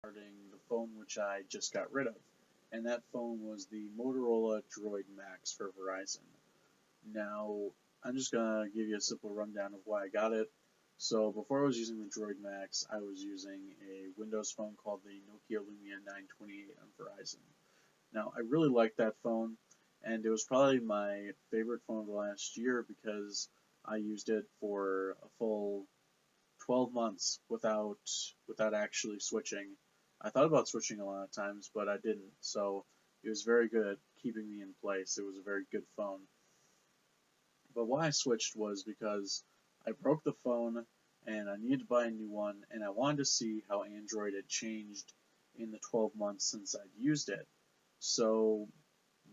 regarding the phone which I just got rid of, and that phone was the Motorola Droid Maxx for Verizon. Now, I'm just gonna give you a simple rundown of why I got it. So before I was using the Droid Maxx, I was using a Windows phone called the Nokia Lumia 928 on Verizon. Now, I really liked that phone, and it was probably my favorite phone of the last year because I used it for a full 12 months without actually switching. I thought about switching a lot of times, but I didn't. So it was very good at keeping me in place. It was a very good phone. But why I switched was because I broke the phone and I needed to buy a new one, and I wanted to see how Android had changed in the 12 months since I'd used it. So,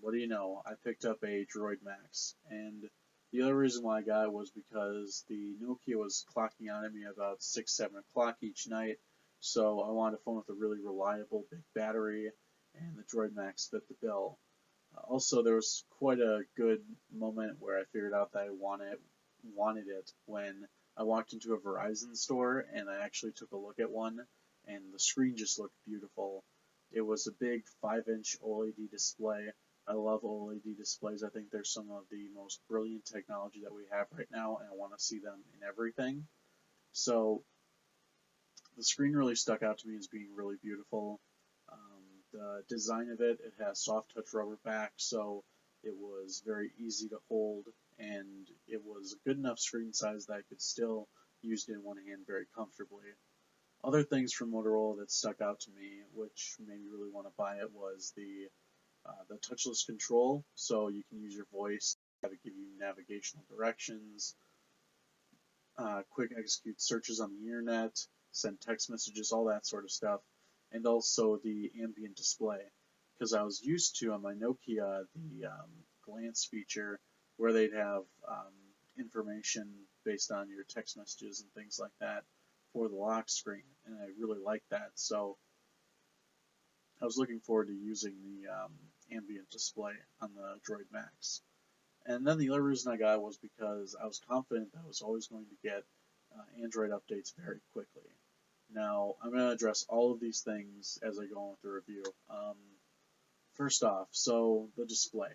what do you know? I picked up a Droid Maxx, and the other reason why I got it was because the Nokia was clocking out at me about 6, 7 o'clock each night, so I wanted a phone with a really reliable big battery, and the Droid Maxx fit the bill. Also, there was quite a good moment where I figured out that I wanted it when I walked into a Verizon store and I actually took a look at one, and the screen just looked beautiful. It was a big 5-inch OLED display. I love OLED displays. I think they're some of the most brilliant technology that we have right now, and I want to see them in everything. So the screen really stuck out to me as being really beautiful. The design of it, it has soft touch rubber back, so it was very easy to hold, and it was a good enough screen size that I could still use it in one hand very comfortably. Other things from Motorola that stuck out to me, which made me really want to buy it, was the touchless control. So you can use your voice to give you navigational directions, quick execute searches on the internet, send text messages, all that sort of stuff, and also the ambient display. Because I was used to on my Nokia the glance feature where they'd have information based on your text messages and things like that for the lock screen, and I really liked that. So I was looking forward to using the ambient display on the Droid Maxx. And then the other reason I got it was because I was confident that I was always going to get Android updates very quickly. Now, I'm going to address all of these things as I go on with the review. First off, so the display.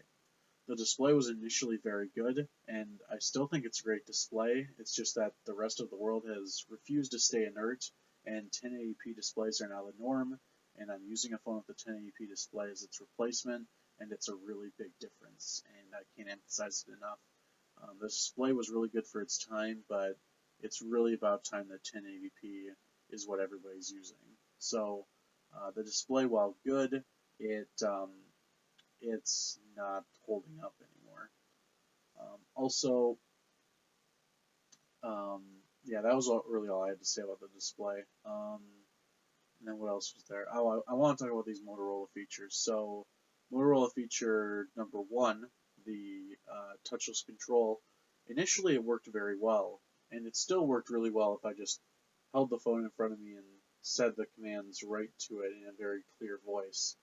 The display was initially very good, and I still think it's a great display. It's just that the rest of the world has refused to stay inert, and 1080p displays are now the norm, and I'm using a phone with a 1080p display as its replacement, and it's a really big difference, and I can't emphasize it enough. The display was really good for its time, but it's really about time that 1080p is what everybody's using. So the display, while good, it's not holding up anymore. Also, yeah, that was really all I had to say about the display. And then what else was there? Oh, I want to talk about these Motorola features. So, Motorola feature number one, the touchless control. Initially, it worked very well, and it still worked really well if I just held the phone in front of me and said the commands right to it in a very clear voice.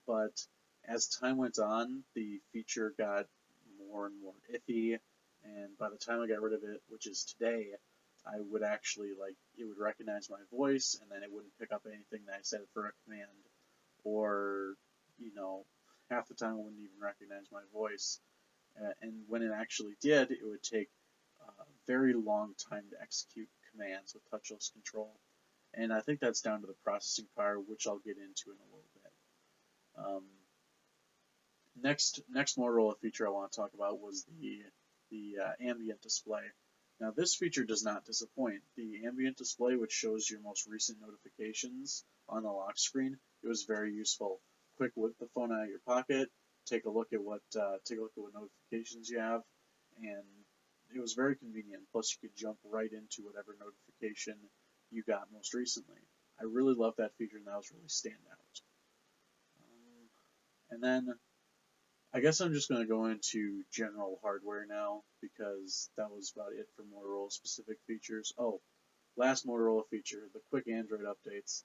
But as time went on, the feature got more and more iffy, and by the time I got rid of it, which is today, I would actually it would recognize my voice, and then it wouldn't pick up anything that I said for a command, or half the time it wouldn't even recognize my voice. And when it actually did, it would take a very long time to execute commands with touchless control. And I think that's down to the processing power, which I'll get into in a little bit. Next Motorola feature I want to talk about was the ambient display. Now this feature does not disappoint. The ambient display, which shows your most recent notifications on the lock screen, it was very useful. Quick whip the phone out of your pocket, take a look at what notifications you have, and it was very convenient. Plus, you could jump right into whatever notification you got most recently. I really love that feature, and that was really standout. And then I guess I'm just going to go into general hardware now because that was about it for Motorola specific features. Oh, last Motorola feature, the quick Android updates.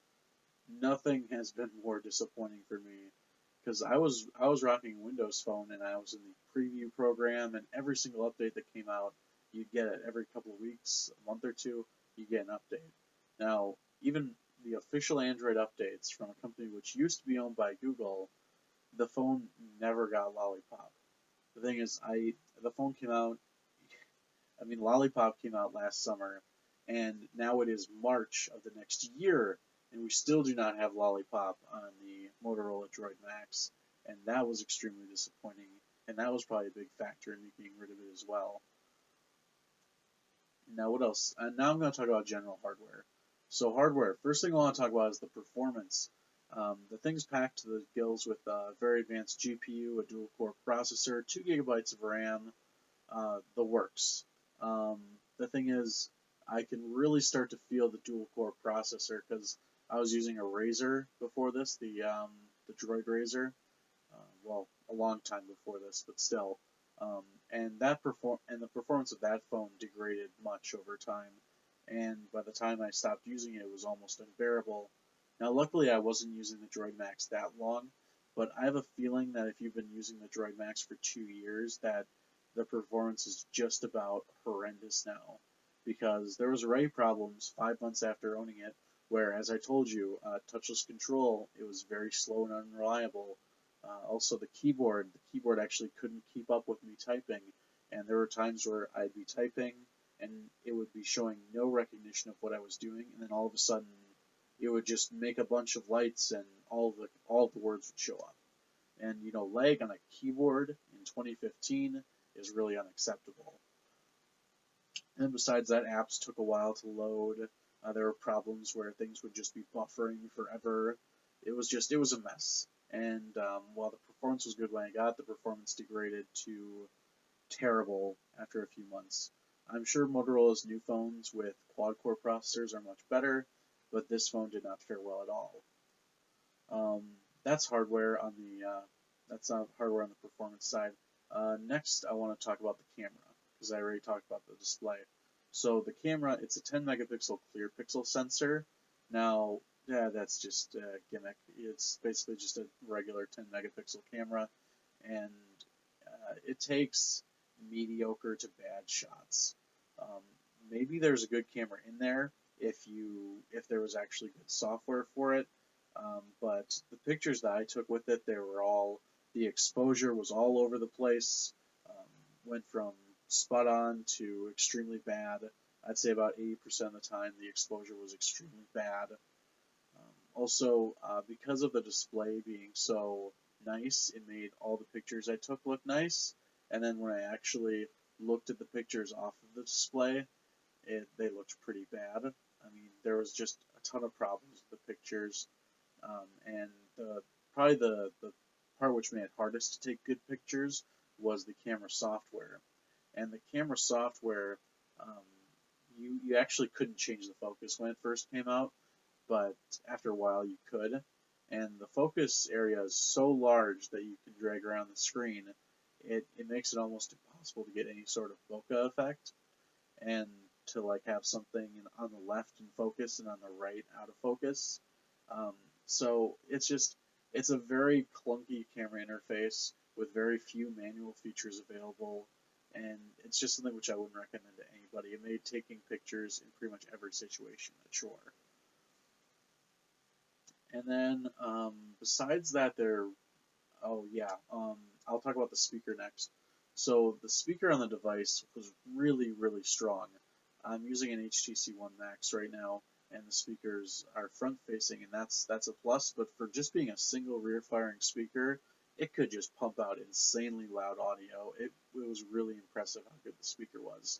Nothing has been more disappointing for me because I was rocking a Windows phone and I was in the preview program, and every single update that came out, you'd get it every couple of weeks, a month or two, you get an update. Now, even the official Android updates from a company which used to be owned by Google, the phone never got Lollipop. The thing is, the phone came out. I mean, Lollipop came out last summer, and now it is March of the next year, and we still do not have Lollipop on the Motorola Droid Maxx, and that was extremely disappointing, and that was probably a big factor in me getting rid of it as well. Now, what else? Now I'm going to talk about general hardware. So hardware, first thing I want to talk about is the performance. The thing's packed to the gills with a very advanced GPU, a dual-core processor, 2 gigabytes of RAM, the works. The thing is, I can really start to feel the dual-core processor because I was using a Razer before this, the Droid Razer. Well, a long time before this, but still. And the performance of that phone degraded much over time. And by the time I stopped using it, it was almost unbearable. Now, luckily, I wasn't using the Droid Maxx that long, but I have a feeling that if you've been using the Droid Maxx for 2 years, that the performance is just about horrendous now. Because there was already problems 5 months after owning it, where, as I told you, touchless control, it was very slow and unreliable. Also, the keyboard actually couldn't keep up with me typing, and there were times where I'd be typing, and it would be showing no recognition of what I was doing, and then all of a sudden, it would just make a bunch of lights, and all of the words would show up. And lag on a keyboard in 2015 is really unacceptable. And besides that, apps took a while to load. There were problems where things would just be buffering forever. It was a mess. And while the performance was good when I got it, the performance degraded to terrible after a few months. I'm sure Motorola's new phones with quad-core processors are much better, but this phone did not fare well at all. That's hardware on the performance side. Next, I want to talk about the camera because I already talked about the display. So the camera, it's a 10 megapixel clear pixel sensor. Now, yeah, that's just a gimmick. It's basically just a regular 10 megapixel camera, and it takes mediocre to bad shots. Maybe there's a good camera in there if there was actually good software for it. But the pictures that I took with it, the exposure was all over the place. Went from spot on to extremely bad. I'd say about 80% of the time the exposure was extremely bad. Also, because of the display being so nice, it made all the pictures I took look nice. And then when I actually looked at the pictures off of the display, they looked pretty bad. I mean, there was just a ton of problems with the pictures. And probably the part which made it hardest to take good pictures was the camera software. And the camera software, you actually couldn't change the focus when it first came out, but after a while you could. And the focus area is so large that you can drag around the screen. It makes it almost impossible to get any sort of bokeh effect, and to have something on the left in focus and on the right out of focus. So it's a very clunky camera interface with very few manual features available, and it's just something which I wouldn't recommend to anybody. It made taking pictures in pretty much every situation a chore. And then besides that, I'll talk about the speaker next. So the speaker on the device was really, really strong. I'm using an HTC One Max right now, and the speakers are front-facing, and that's a plus. But for just being a single rear-firing speaker, it could just pump out insanely loud audio. It was really impressive how good the speaker was.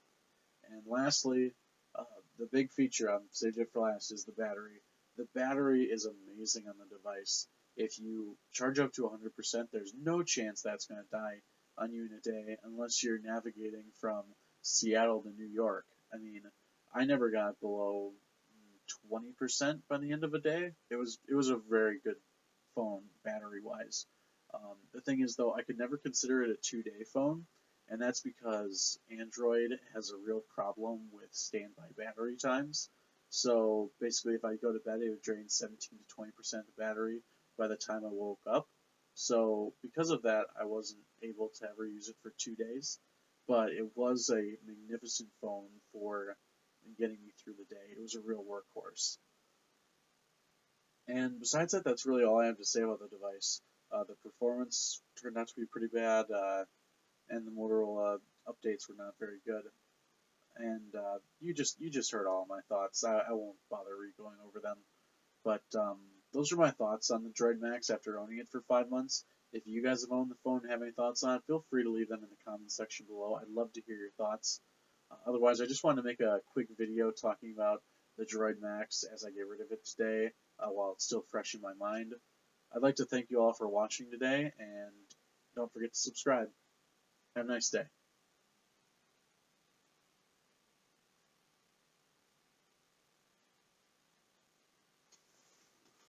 And lastly, the big feature I've saved it for last is the battery. The battery is amazing on the device. If you charge up to 100%, there's no chance that's going to die on you in a day unless you're navigating from Seattle to New York. I mean, I never got below 20% by the end of a day. It was a very good phone battery-wise. The thing is, though, I could never consider it a 2-day phone, and that's because Android has a real problem with standby battery times. So basically, if I go to bed, it would drain 17 to 20% of the battery by the time I woke up. So because of that, I wasn't able to ever use it for 2 days. But it was a magnificent phone for getting me through the day. It was a real workhorse. And besides that, that's really all I have to say about the device. The performance turned out to be pretty bad, and the Motorola updates were not very good. And you just heard all my thoughts. I won't bother re-going over them. But those are my thoughts on the Droid Maxx after owning it for 5 months. If you guys have owned the phone and have any thoughts on it, feel free to leave them in the comments section below. I'd love to hear your thoughts. Otherwise, I just wanted to make a quick video talking about the Droid Maxx as I get rid of it today while it's still fresh in my mind. I'd like to thank you all for watching today, and don't forget to subscribe. Have a nice day.